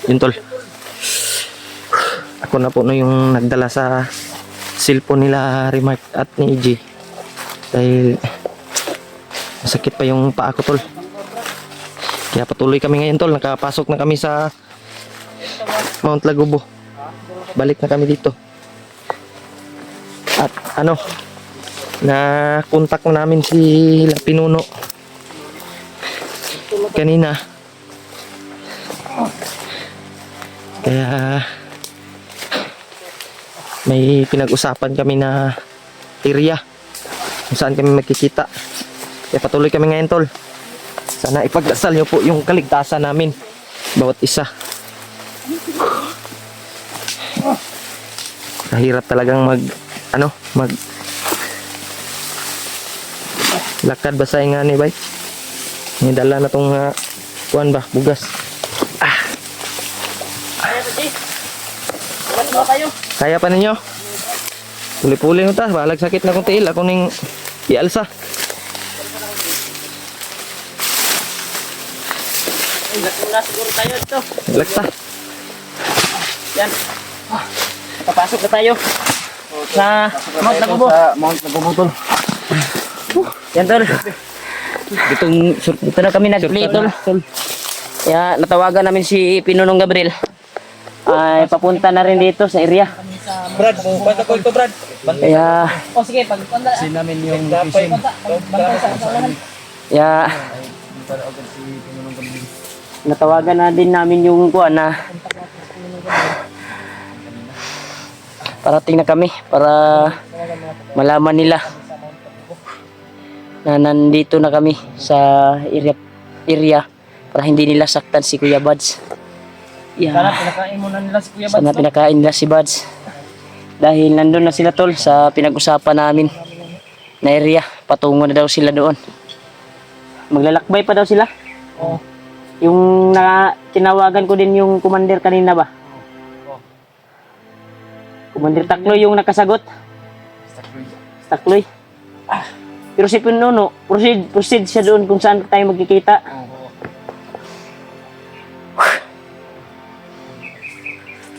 Yun tol. Ako na po na yung nagdala sa cellphone nila Remark at ni EJ. Dahil masakit pa yung paa ko tol. Kaya patuloy kami ngayon tol. Nakapasok na kami sa Mount Lagubo. Balik na kami dito. At ano, na kontak na namin si Pinuno kanina. Kaya may pinag-usapan kami na area kung saan kami magkikita. Kaya patuloy kami ngayon tol. Sana ipagdasal nyo po yung kaligtasan namin bawat isa. Kahirap talagang mag lakad basay nga ni bay. May dala na tong kuan ba, bugas. Kaya pa ninyo? Puli-puli mo ta, balag sakit na kong tiil. Ako ning ialsa. Nagmula siguro tayo ito. Lagta. Yan. Papasok na tayo sa Mount Lagubo. Mount Lagubo tol. Yan tol. Dito na kami nag-play tol. Kaya natawagan namin si Pinunong Gabriel. Ay papunta na rin dito sa area. Brad, punta ko ito Brad. Kaya Sige, pagpunta. Sin namin yung fishing. kaya natawagan na din namin yung kuan na parating na kami para malaman nila na nandito na kami sa area para hindi nila saktan si Kuya Buds. Sana pinakain muna nila si Kuya Buds. Sana pinakain nila si Buds. Dahil nandun na sila tol sa pinag-usapan namin na area. Patungo na daw sila doon. Maglalakbay pa daw sila. Oo. Yung tinawagan ko din yung commander kanina ba? Commander Takloy yung nakasagot. Takloy. Pero si Pinuno, proceed siya doon kung saan tayo magkikita.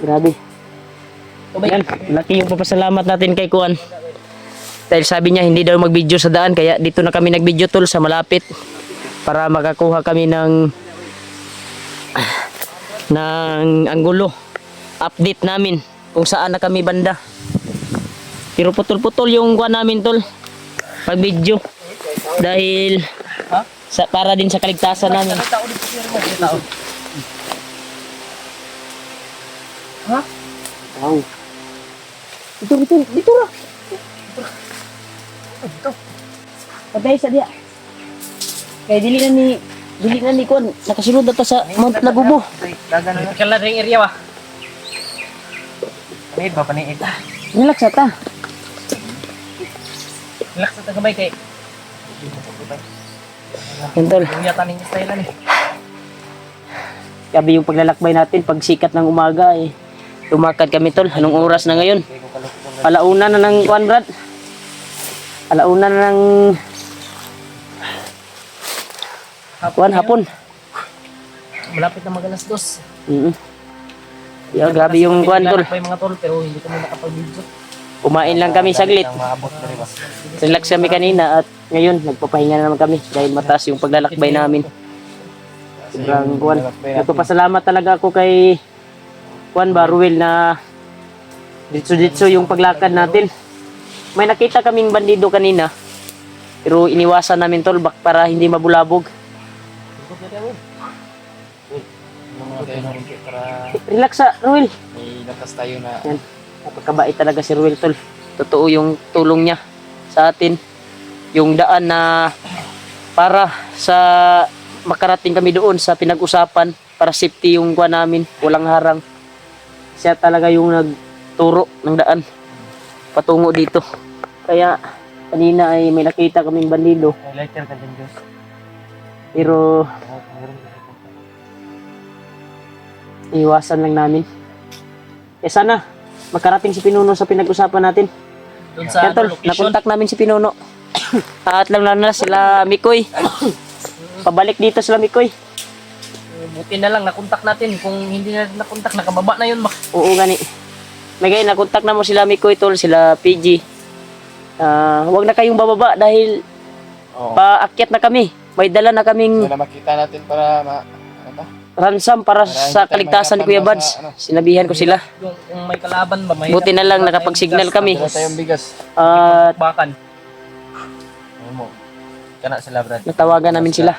Grabe. Yan, laki yung papasalamat natin kay Kuan. Dahil sabi niya hindi daw mag-video sa daan, kaya dito na kami nag-video tol sa malapit para makakuha kami ng anggulo. Update namin kung saan na kami banda. Pero putol-putol yung Kuan namin tol pag video. Dahil para din sa kaligtasan namin. Ha? Wow. Dito ra. Dito. Patay sa dia. Kaya dili na ni Kuan nakasulod na ta sa Mount Lagubo. Dagan na. Kala ring area ba? Paniid ba paniid? Relax ta. Relax sa tagabay kay. Yan tol. Kuya taning style ni. Gabi yung paglalakbay natin pag sikat ng umaga eh. Lumakad kami tol. Anong oras na ngayon? Alauna na ng Kuan Brad. Alauna na ng hapon. Malapit na mag-alas 2. Yeah, grabe yung Kuan tol. Pa yung mga tol pero hindi kami nakapag-video. Kumain lang kami saglit. Maabot na rin ba? Relax kami kanina at ngayon nagpapahinga na naman kami dahil mataas yung paglalakbay namin. Sobrang Kuan. Nagpapasalamat talaga ako kay Kuan Baruel na ditso yung paglakad natin. May nakita kaming bandido kanina pero iniwasan namin tol para hindi mabulabog. Relax sa Ruel. May lakas tayo na Yan. Napakabait talaga si Ruel tol. Totoo yung tulong niya sa atin. Yung daan na para sa makarating kami doon sa pinag-usapan para safety yung kuha namin. Walang harang. Siya talaga yung nagturo ng daan patungo dito. Kaya kanina ay may nakita kaming bandido. lighter ka din Diyos. Pero iwasan lang namin. Eh sana makarating si Pinuno sa pinag-usapan natin. Doon sa Kaya tol, location. nakontak namin si Pinuno. At lang na sila Mikoy. Pabalik dito sila Mikoy. Buti na lang nakontak natin. Kung hindi na nakontak, nakababa na yun ba? Oo, gani. May gaya, nakontak na mo sila Mikoy tol, sila PG. Huwag na kayong bababa dahil Oo. paakyat na kami. May dala na kaming So na makita natin para ransom para Para sa hindi tayo kaligtasan ni mahirapan Kuya ba Bads. sa, ano? Sinabihan ko sila. Kung may kalaban ba, may Buti na lang nakapag-signal kami. Wala tayong bigas. At bakan. Ano mo? Kana sila brad. natawagan namin sila.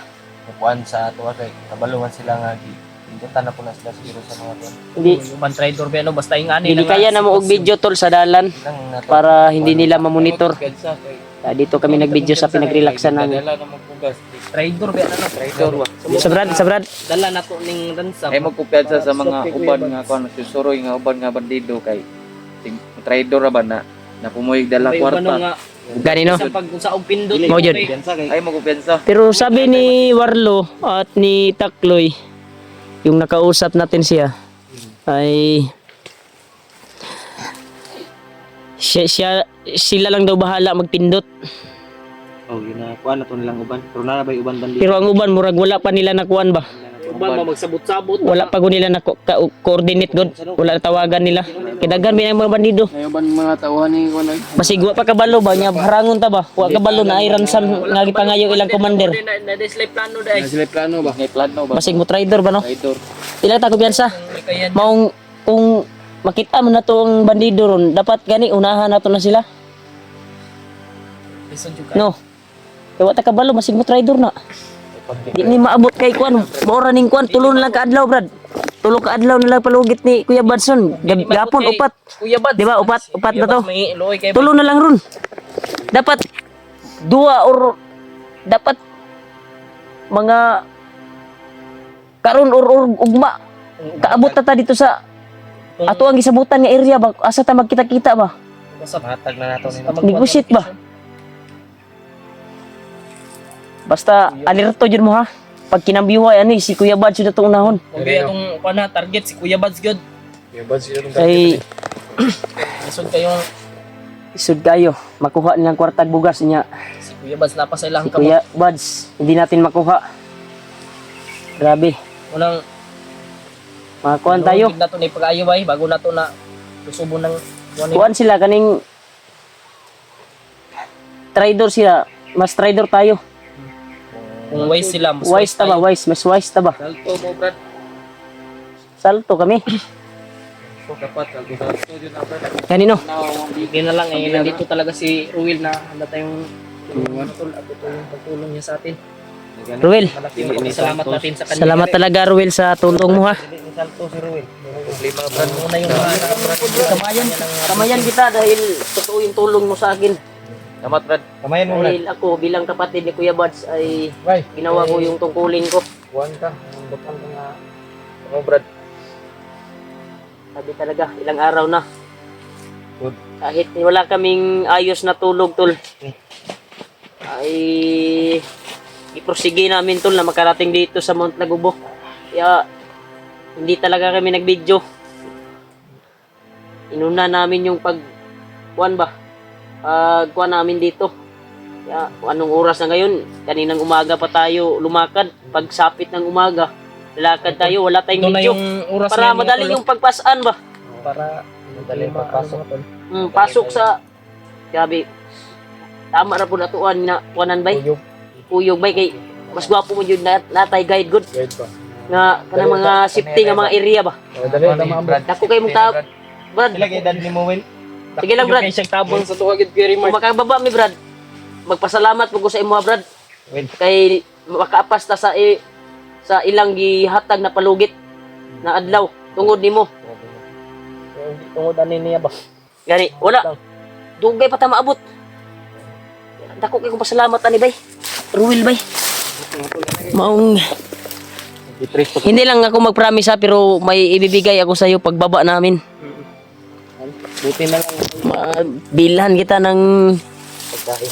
Kuan sa tuwa kay kabalungan sila nga gipunta na po na sila siguro sa mga tuwan. Hindi Human trader ba, ano, basta yung ani. hindi kaya na mo og video tol sa dalan Ilang na to. para hindi nila mamonitor. Kedsa kay Dito kami nag-video sa pinagrelaxan namin. dala na magpugas. Trader ba, ano, Trader wa. Sa Brad. Dala na to ning ransom. Ay magkupiyansa sa mga uban nga kuan nagsusuroy nga uban nga bandido kay trader ra ba na napumuyog dala May ubano kwarta. nga. Ganino. Sa pag sa og pindot. Mao jud. Ay magkupiyansa. Pero sabi ni Warlo at ni Takloy, yung nakausap natin siya, ay sila lang daw bahala magpindot. Oh, yun na kuan na to nilang uban. Pero na ba uban bandi? Pero ang uban murag wala pa nila nakuan ba? Uban ba magsabot-sabot. Wala pa gud nila na coordinate god. Wala na tawagan nila. Kidagan mi ang mga bandido. Ayoban mga tauhan ni kuan ay. Basigwa pa kabalo ba nya harangon ta ba? Wa kabalo na ay ransom nga gipangayo ilang commander. Na-display plano dai. Sila plano ba? May plano ba? Basig mo trader ba no? Trader. Ilang ta kumpiyansa? May kaya Maong kung makita mo na to ang bandido ron, dapat gani unahan na to na sila. lisod jud ka. No. Kaya ta kabalo masig mo trader na. Di ni maabot kay kuan, maura ning kuan tulo na lang ka adlaw brad. Tulo ka adlaw na lang palugit ni Kuya Badson. Gapon upat. Kuya Bad. Di ba upat na to. May luoy kay Tulo na lang ron. Dapat dua or dapat mga karon or ugma kaabot ta dito sa ato ang gisabutan nga area ba asa ta magkita-kita ba? Basta Hatag na nato ni Negotiate ba? Basta alerto jud mo ha. Pag kinambiwa ani si Kuya Bad jud atong unahon. Okay, atong pana target si Kuya Bads good. Kay Lisod kayong isud kayo makuha nilang kwartag bugas niya. si Kuya Bads napa sa ilang Si Kuya Bads hindi natin makuha. Grabe. unang Makakuan tayo. na to ni pag-ayo bay bago na to na lusubo ng Kuan sila kaning trader sila. Mas trader tayo. kung wise sila mas Wise ta ba? Wise. Mas wise ta ba? Salto mo brad. Salto kami. So kapat salto jud na brad. Kanino? Hindi na lang eh nandito talaga si Ruel na handa tayong tol at ito yung pagtulong niya sa atin. Ruel. Malaki yung salamat natin sa kanya. Salamat talaga Ruel sa tulong mo ha. Salto si Ruel. Problema brad. Muna yung mga Kamayan. Kamayan kita dahil totoo yung tulong mo sa akin. Salamat brad. Kamayan mo brad. Dahil ako bilang kapatid ni Kuya Bads ay Bye. ginawa ko yung tungkulin ko. Kuan ka. Bukan ka nga. Ano brad? Sabi talaga, ilang araw na. Good. Kahit wala kaming ayos na tulog, tol. Ay, iprosige namin, tol, na makarating dito sa Mount Nagubo. Kaya, hindi talaga kami nag-video. Inuna namin yung kuan ba? Kuan namin dito. Kaya, kung anong oras na ngayon, kaninang umaga pa tayo lumakad. Pag sapit ng umaga, lalakad tayo, wala ito tayong na video. yung oras Para na madali yung pagpasaan ba? para Madali pagpasok. Pasok sa grabe. Tama ra pud atuan na kuanan bay. Kuyog bay kay mas gwapo mo jud natay guide good Guide pa. nga kanang mga safety nga mga area ba. Dali na brad. Dako kay mong tao. Brad, Ilagay dad ni mo Will. sige lang Brad. kay siyang tabon Sa tuwa gid kay Kung makababa mi Brad. Magpasalamat po ko sa imo Brad. Well. Kay makaapas ta sa ilang gihatag na palugit na adlaw tungod nimo. tungod ani niya ba. Gani, wala. Dugay pa ta maabot. Dako kay kong pasalamat ani bay. Ruel bay. Maong hindi lang ako mag-promise ha, pero may ibibigay ako sa iyo pagbaba namin. Buti na lang Bilhan kita ng Pagkain.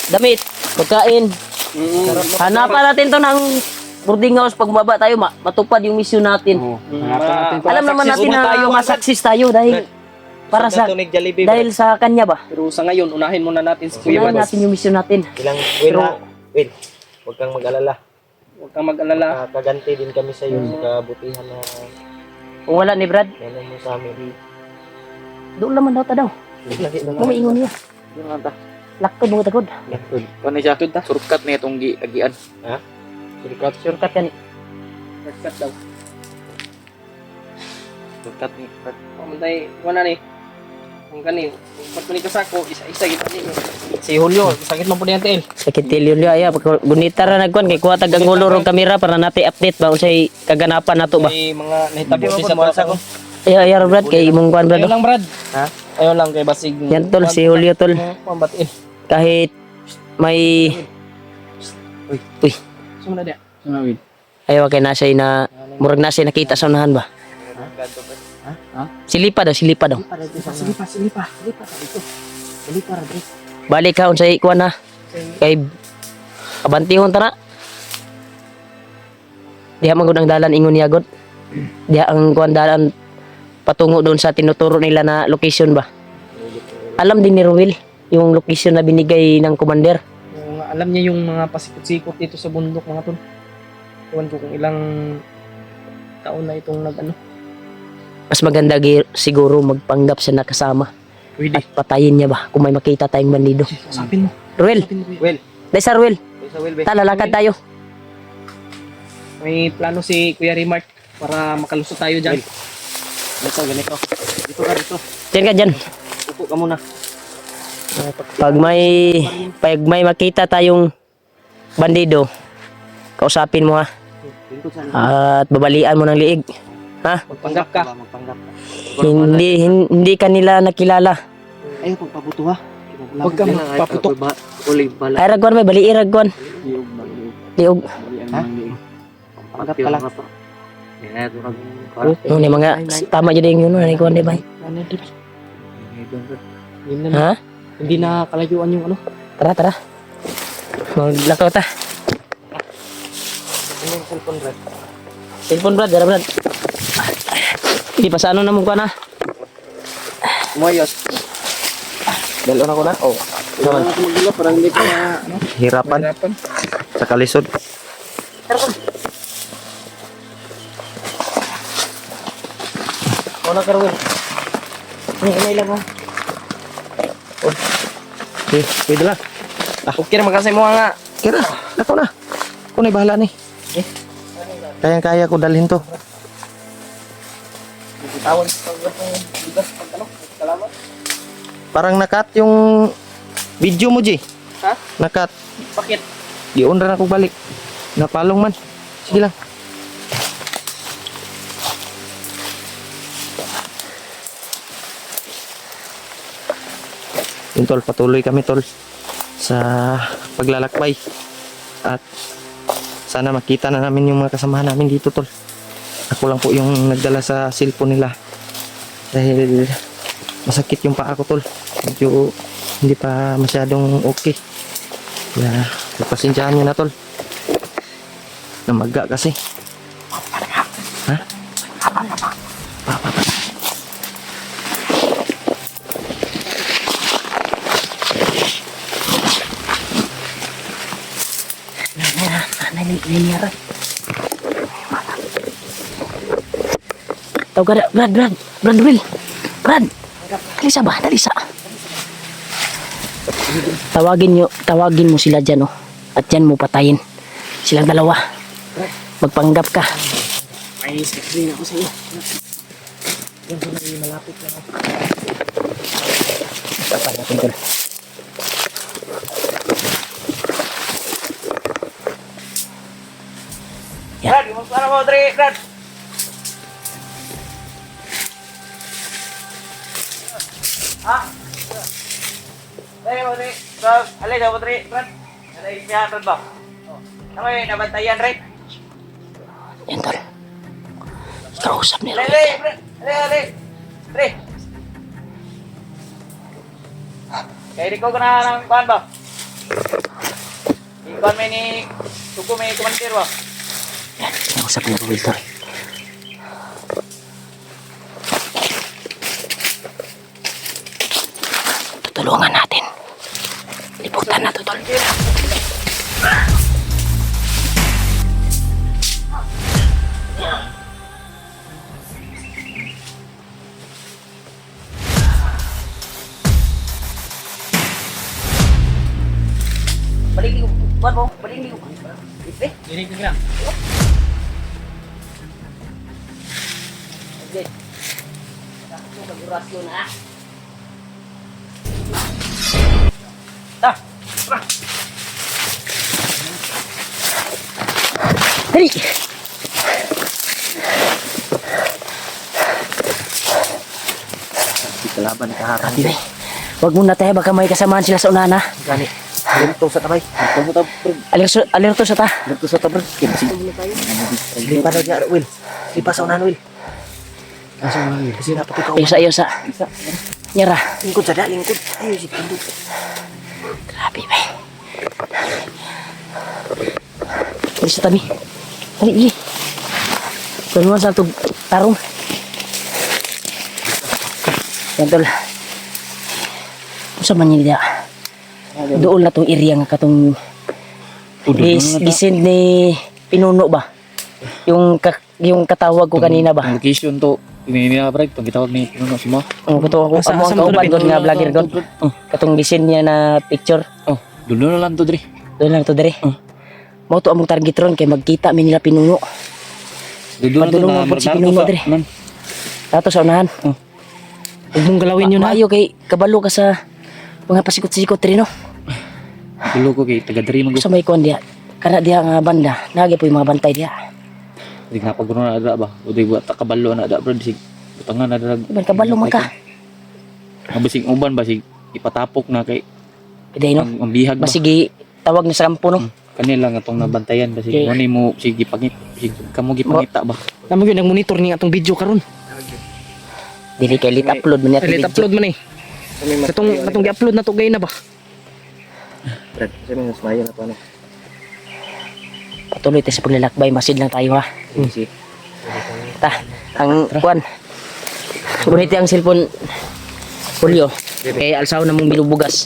damit, pagkain. Hanapan natin to ng boarding house pag baba tayo, matupad yung mission natin. Alam naman natin na masaksis tayo dahil para sa tunig Jollibee. dahil sa kanya ba? Pero sa ngayon unahin muna natin si Kuya Unahin Bads. natin yung mission natin. Ilang Will ha? Will. Huwag kang mag-alala. Huwag kang mag-alala. Kaganti din kami sa iyo sa kabutihan na Kung wala ni Brad, meron mo sa amin. doon naman daw ta daw. Kumaingon niya. Yung nga ta. Lakto mo tagod. Kano siya? Surkat niya itong agian. Shortcut yan. Shortcut daw. Surkat ni. Pamantay, wala ni. Kung kani, ba't mo ni kasako, isa-isa kita ni. Si Julio, sakit man po niyan tel. Sakit tilyo liya aya gunita ra nagkuan kay kuha tag ang ulo rong kamera para nati update ba unsay kaganapan nato ba. May mga nahitabo di sa basa ko. Ay Brad kay imong kuan Brad. Ayaw lang Brad. Ha? Ayaw lang kay basig. Yan tol si Julio tol. Pambatiin. Kahit may Uy, Sumuna dia. ayaw kay nasay na murag nasay nakita sa unahan ba. Silipa daw. Silipa. Dito. Silipa ra dito. Balik ka unsay kuan na. Kay abantihon ta na. Diha man gud ang dalan ingon niya gud. Diha ang kuan dalan patungo doon sa tinuturo nila na location ba. Alam din ni Ruel yung location na binigay ng commander. Yung, alam niya yung mga pasikot-sikot dito sa bundok mga tol. Ewan ko kung ilang taon na itong nag-ano. Mas maganda siguro magpanggap siya nakasama Pwede. at patayin niya ba kung may makita tayong bandido. Usapin mo. Ruel, Well, dahil sa Ruel, sa Will be. talalakad tayo. May plano si Kuya Remark para makalusot tayo dyan. Ganito. Dito ka dito. Diyan ka dyan. Upo ka muna. Pag may makita tayong bandido, kausapin mo ha. At babalian mo ng liig. Ha? Magpanggap ka. Magpanggap ka. Hindi ka nila nakilala. Ayaw pagpabuto ha. Huwag ka magpaputok. Uli bala. Ay ragwan may bali ragwan. Liog. Ha? Panggap ka lang. Yeah, durag. No ni mga tama jud yung yun ni kuan di ba? Ha? Hindi na kalayuan yung ano. Tara. Maglakaw ta. Cellphone Brad, dara Brad. Hindi pa sa ano na mo ka na. Moyos. Dalo na ko na. Oh. Naman. Parang hindi pa ano. Hirapan sa kalisod. Wala ka Ruel. May lang mo. Okay, pwede lang. Okay na magkasay mo nga. Kira, ako na. Ako na bahala ni. Kaya ko dalhin to. Tawag pag bigas pag ano. Salamat. Parang nakat yung video mo, G. Ha? Nakat. Bakit? Giun ra ako balik. Napalong man. Sige lang. Yun tol, patuloy kami tol sa paglalakbay at sana makita na namin yung mga kasamahan namin dito tol. Ako lang po yung nagdala sa cellphone nila dahil masakit yung paa ko tol. Medyo hindi pa masyadong okay. Kaya pagpasensyahan nyo na tol. Namaga kasi. Ha? Tahu ka Brad Will. Brad. Dalisa. Tawagin mo sila dyan, oh. At dyan mo patayin. Silang dalawa. Magpanggap ka. May screen ako sa iyo. Yan sa may malapit lang ako. Papanggapin ko na. Brad, ano mo, Dre? Brad. Ha? Dre. Brad, alay daw, Dre. Brad. Alay niya, Brad ba? Ano yung nabantayan, Dre? Yan, tol. Kausap nila. Alay. Dre. Kaya di ko na ng kuhan ba? Ikuhan may ni Tugo may kumandir ba? Yan, kausap nila Will, tol. Tutulungan natin. Liputan na to, tol. Buat mo, paling liw. Ipe. Dinig ka lang. Okay. Ito kagurasyo na. Ta. Dali. Kalaban ni kaharang. Dali. Wag muna tayo, baka may kasamaan sila sa unahan ha. Gani. Alerto sa tabay. Alerto sa ta. Alerto sa tabay. Lipa na dyan, Will. Lipa sa unahan, Will. Kaso nga, Will. Kasi dapat ikaw. Ayos sa. Nyara. Lingkod sa da, lingkod. Ayun, si Pindo. Grabe ba. Dali sa tabi. Dali, dali. Tulungan sa itong tarong. Yan tol. Sa Manila. Doon na tong area nga katong gisend ni Pinuno ba? Yung katawag ko kanina ba? Ang location to, pinili na brad, pag itawag ni Pinuno si mo. Katong ako Asa- amo asa ang mo kauban doon, doon nga vlogger doon. Katong gisend niya na picture. Oh, dulo na lang to, Dre. Doon lang to dire. Mo to among target ron kay magkita mi nila Pinuno. Dulo na to Padulong na mo po si narko Pinuno, sa- Dre. nan. Tato sa unahan. Huwag mong galawin yun ha. Maayo kay kabalo ka sa mga pasikot-sikot rin no. Dulo ko kay taga Dre mag. Sa may kon diya. Kana diya nga banda, nagi po yung mga bantay diya. Di nga pag na ada ba. O di buat kabalo na ada brad sig. Butangan na dag. Iban kabalo man ka. Ang basing uban ba sig ipatapok na kay Pwede no. ang bihag ba. Basigi tawag na sa kampo no. Kanila nga tong nabantayan ba sig Okay. mo ni mo sige pangit sig kamo gipangita ba. Namo yun, nag-monitor ni atong video karon. Dili kay lit upload man niya Delete video. upload man eh. Katong gi-upload na to gay na ba? Brad, kasi may nasmaya na pa, no? Patuloy tayo sa paglalakbay, masid lang tayo ha. Easy. Ta, ang kuan. Guniti ang cellphone Julio. Kay alsaw na mong bilubugas.